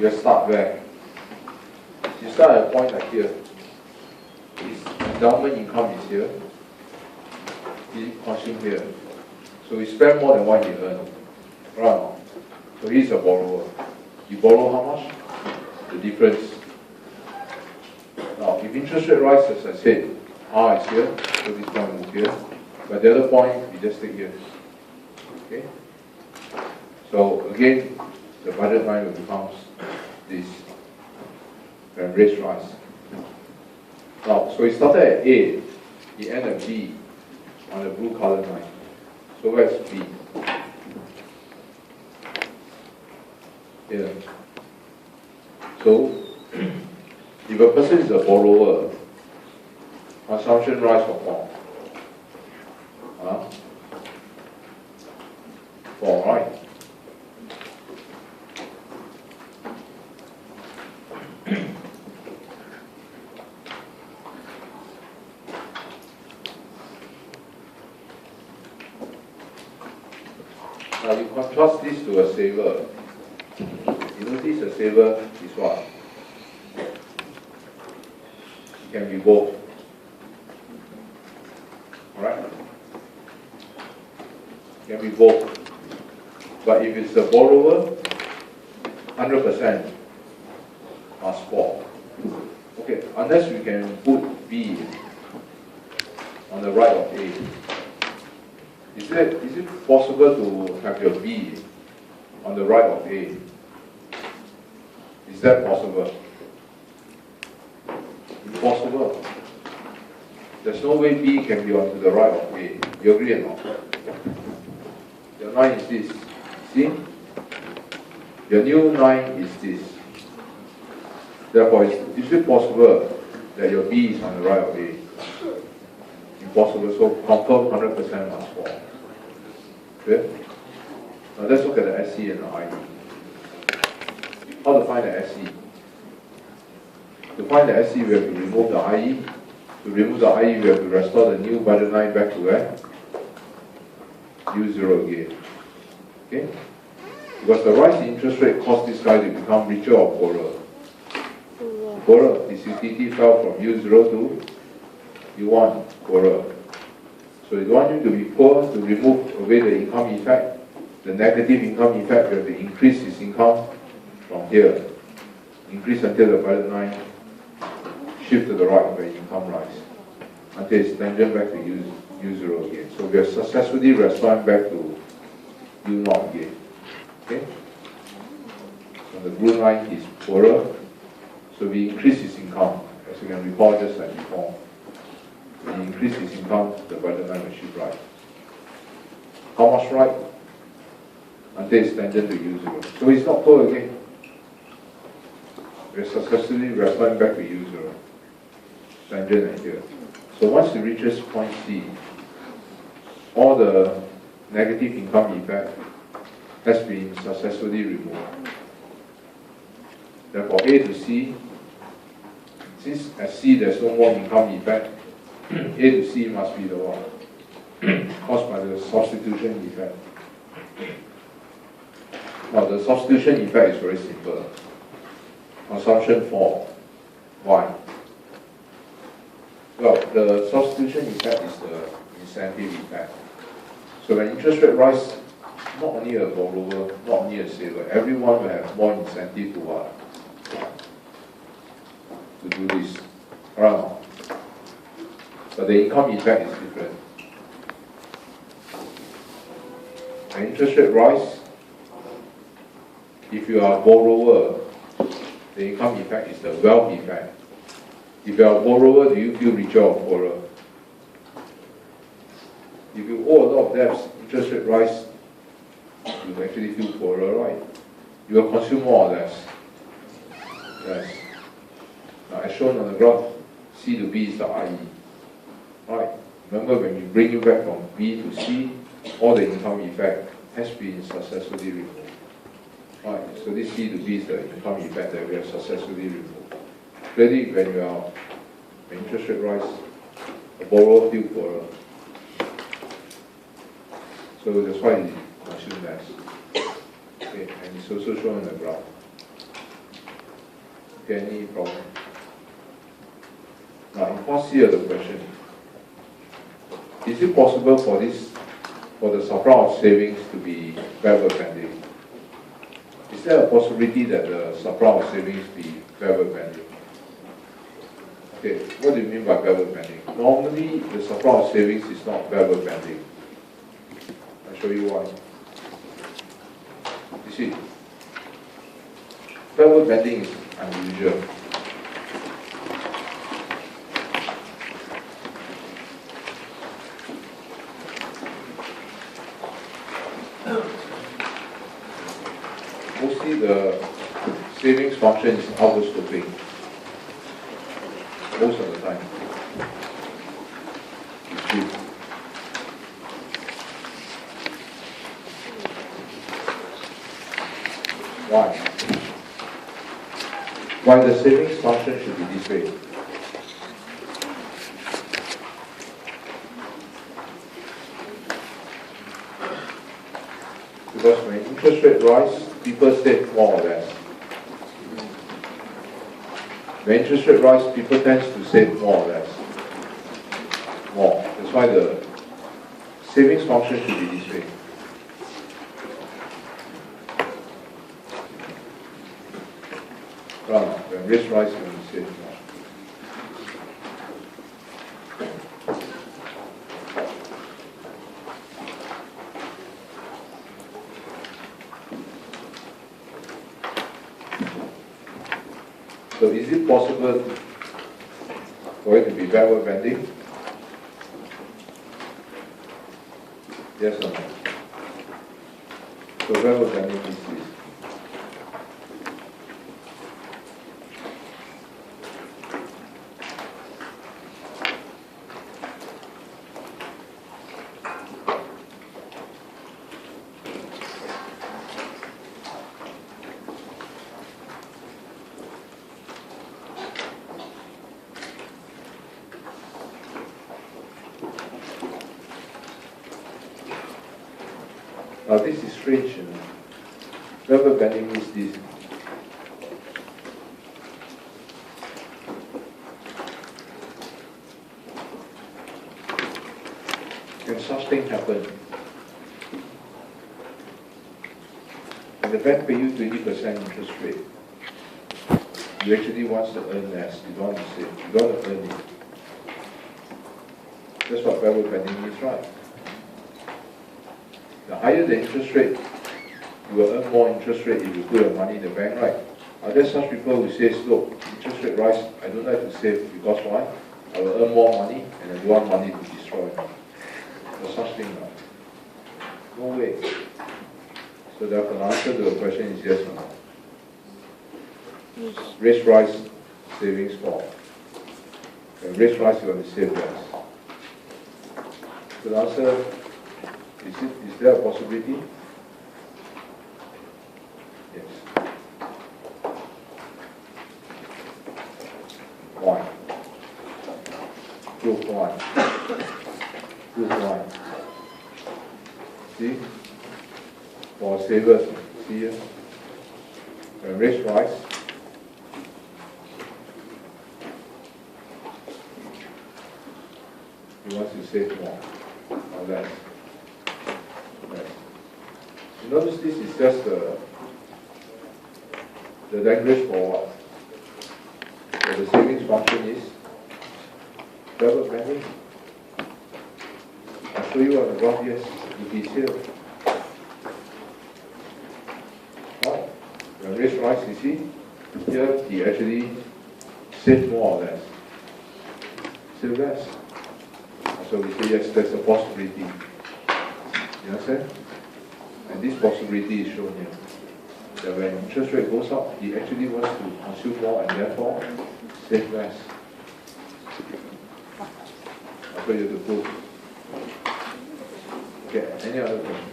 you start where? You start at a point like here. His endowment income is here. He consumes here. So he spent more than what he earned. Right? So he's a borrower. You borrow how much? The difference. Now, if interest rate rises, as I said, R is here, so this point move here. But the other point, we just take here. Okay? So again, the budget line will become this when rates rise. Now, so it started at A, it ended at B on the blue colored line. So where's B? Here. So, if a person is a borrower, consumption rise or fall? Fall, right? Now you contrast this to a saver. You notice a saver is what? It can be both. Alright? It can be both. But if it's a borrower, 100% must fall. Okay, unless we can put B on the right of A. Is it possible to have your B on the right of A? Is that possible? Impossible. There's no way B can be on the right of A. You agree or not? The line is this. See? Your new line is this. Therefore, is it possible that your B is on the right of A? Impossible, so confirm 100% must fall. Okay? Now let's look at the SC and the IE. How to find the SC? To find the SC, we have to remove the IE. To remove the IE, we have to restore the new budget line back to where? U0 again. Okay? Because the rise in interest rate caused this guy to become richer or poorer. Poorer. His utility fell from U0 to U1, poorer. So you want him to be poor, to remove away the income effect, the negative income effect, we have to increase his income from here. Increase until the budget line shift to the right where income rise. Until it's tangent back to U0 again. So we are successfully restoring back to U0 again. Okay? So the blue line is poorer. So we increase his income, as you can recall just like before. When he increase his income, the budget line will shift right. How much right? Until it's tangent to U0. So he's not poor again. We're successfully restoring back to U0. Tangent and here. So once he reaches point C, all the negative income effect has been successfully removed. Therefore, A to C, since at C there's no more income effect, A to C must be the one caused by the substitution effect. Now the substitution effect is very simple. Consumption fall. Why? Well, the substitution effect is the incentive effect. So when interest rate rise, not only a borrower, not only a saver, everyone will have more incentive to what? To do this. Right? But the income effect is different. When interest rate rise, if you are a borrower, the income effect is the wealth effect. If you are a borrower, do you feel richer or poorer? If you owe a lot of debts, interest rate rise, you will actually feel poorer, right? You will consume more or less. Yes. Now, as shown on the graph, C to B is the IE. Right? Remember, when we bring you back from B to C, all the income effect has been successfully removed. Right? So this C to B is the income effect that we have successfully removed. Clearly, when interest rate rise, the borrower feels poorer. So that's why he consumes less. Okay, and it's also shown in the graph. Okay, any problem? Now, in point C of the question, is it possible for the supply of savings to be backward bending? Is there a possibility that the supply of savings be backward bending? Okay, what do you mean by backward bending? Normally, the supply of savings is not backward bending. I'll show you why. You see, backward bending is unusual. Mostly the savings function is outward sloping. Most of the time. You see. Why? Why the savings function should be this way? Because when interest rate rise, people save more or less. When interest rate rise, people tend to save more or less. More. That's why the savings function should be this way. When rates rise, you will save more. So is it possible for it to be backward bending? Yes or no? So backward bending is this. Now this is strange, you know. Backward bending means this. When such thing happen, when the bank pay you 20% interest rate, you actually want to earn less. You don't want to save. You don't want to earn it. That's what backward bending means, right? The higher the interest rate, you will earn more interest rate if you put your money in the bank, right? Are there such people who say, look, interest rate rise, I don't like to save because why? I will earn more money and I don't want money to destroy. There's such thing, right? No way. So therefore, the answer to the question is yes or no. Yes. Rates rise, savings fall. When rates rise, you want to save less. So the answer, is there a possibility? Yes. Why? Proof why? Proof why? See? For savers, see here? When rates rise, you want to save more or less. You notice this is just the language for what? So the savings function is backward bending. I'll show you on the graph, yes, it is here. Right? When rates rise, you see, here he actually saved more or less. Save less. So we say yes, there's a possibility. You understand? And this possibility is shown here. That when interest rate goes up, he actually wants to consume more and therefore save less. I'll show you the proof. Okay, any other question?